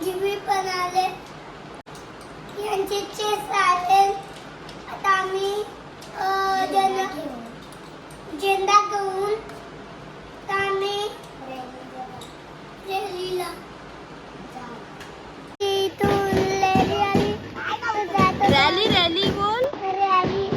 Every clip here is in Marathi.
जीवी पण आले, यांचे चेस आले. आता आम्ही झेंडा घेऊन आम्ही रॅलीला रॅली रॅली बोल. रॅली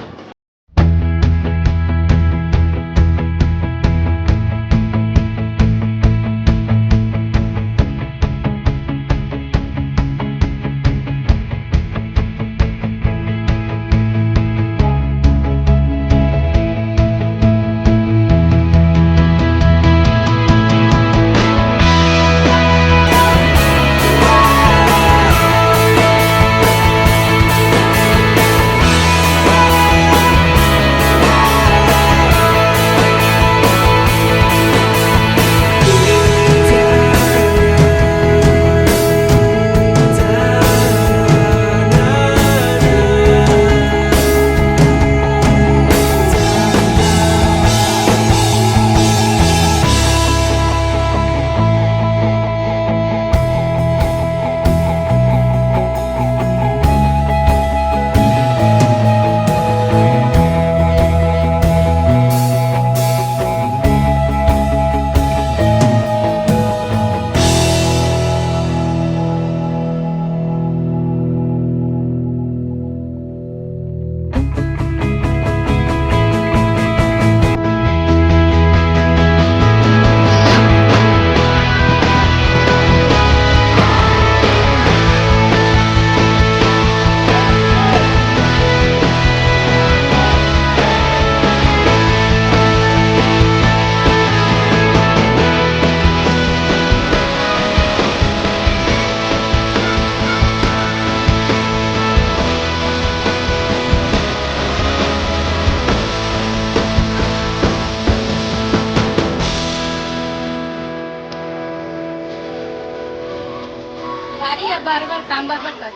बरोबर काम बरोबर कर.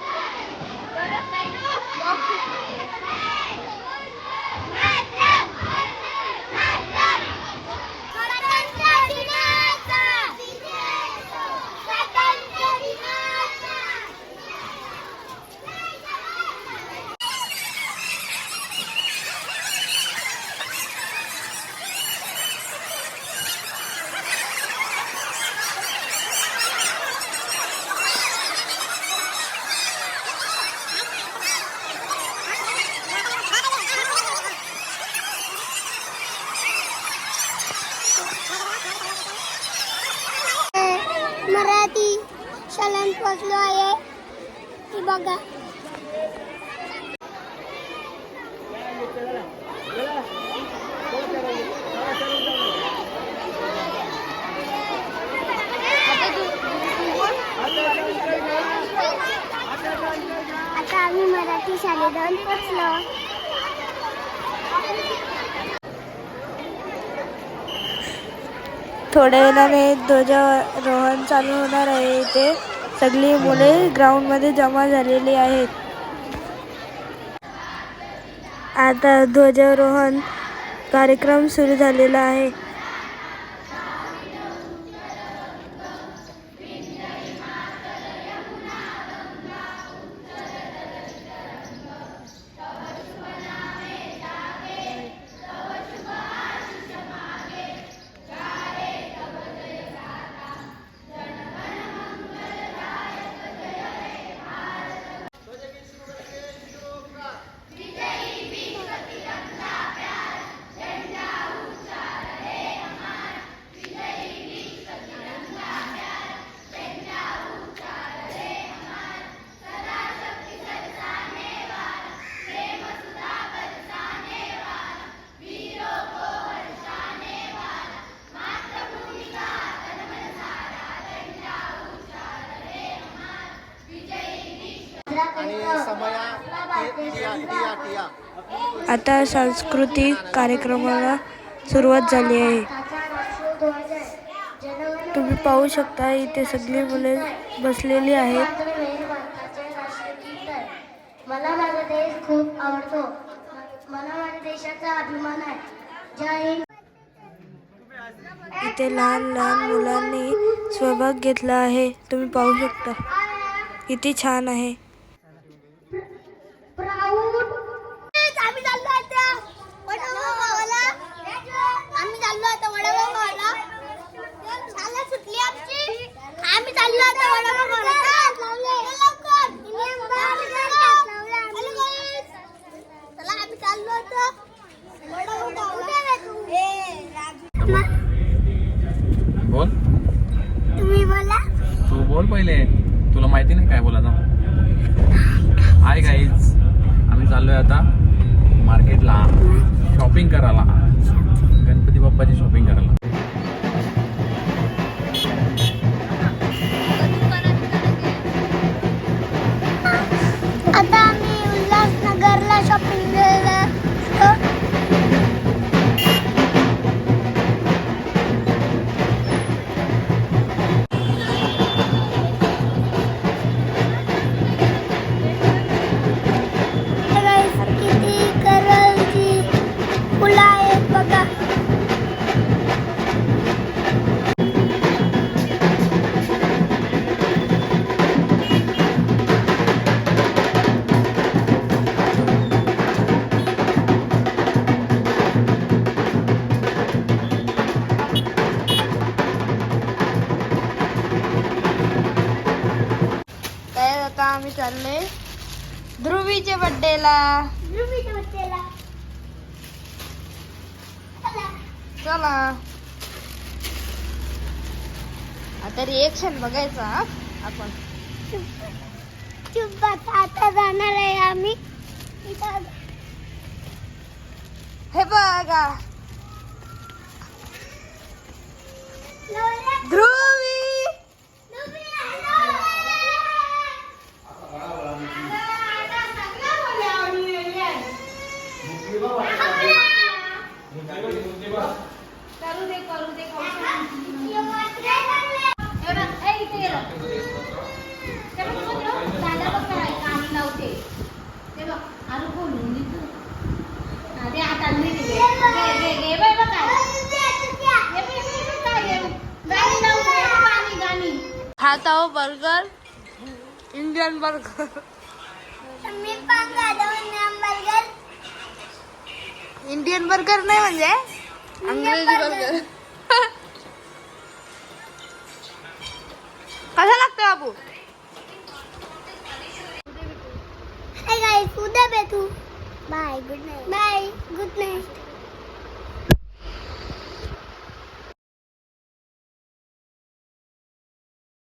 मराठी शाळेत पोहोचलो आहे. ही बघा. आता आम्ही मराठी शाळेत जाऊन पोहोचलो. थोड्या वेळाने ध्वजारोहण चालू होणार आहे. इथे सगळी मुले ग्राउंड मध्ये जमा झालेली आहेत. आता ध्वजारोहण कार्यक्रम सुरू झालेला आहे. आता सांस्कृतिक कार्यक्रमाला सुरुवात झाली आहे. तुम्ही पाहू शकता इथे सगळी मुले बसलेली आहेत. मला माझा देश खूप आवडतो. मला माझ्या देशाचा अभिमान आहे. जय हिंद. इथे लहान लहान मुलांनी सहभाग घेतला आहे. तुम्ही पाहू शकता. किती छान आहे. आम्ही चाललो आता वडापाव खायला. शाळा सुटली आमची. आम्ही चाललो आता वडापाव खायला. चला आम्ही चाललो आता वडापाव खायला. बोल, तुम्ही बोला. तू बोल पहिले. तुला माहिती नाही काय बोलायचं. हाय गाईज, आम्ही चाललोय आता मार्केटला शॉपिंग करायला. गणपती बाप्पाची शॉपिंग करायला. आता आम्ही उल्हासनगरला शॉपिंग करायला. किती करलची फुलं आहेत बघा. काय आता आम्ही चालले ध्रुवीच्या बड्डेला. चला आता रिएक्शन बघायचा आपण. चुप आता जाणार आहे आम्ही. हे बघा ध्रुवी. खात आहो बर्गर, इंडियन बर्गर. मी पण बर्गर. इंडियन बर्गर नाही म्हणजे अंग्रेजी बर्गर. कसा लागतो बाबू? Hey guys, उद्या भेटू. Bye, good night. Bye, good night.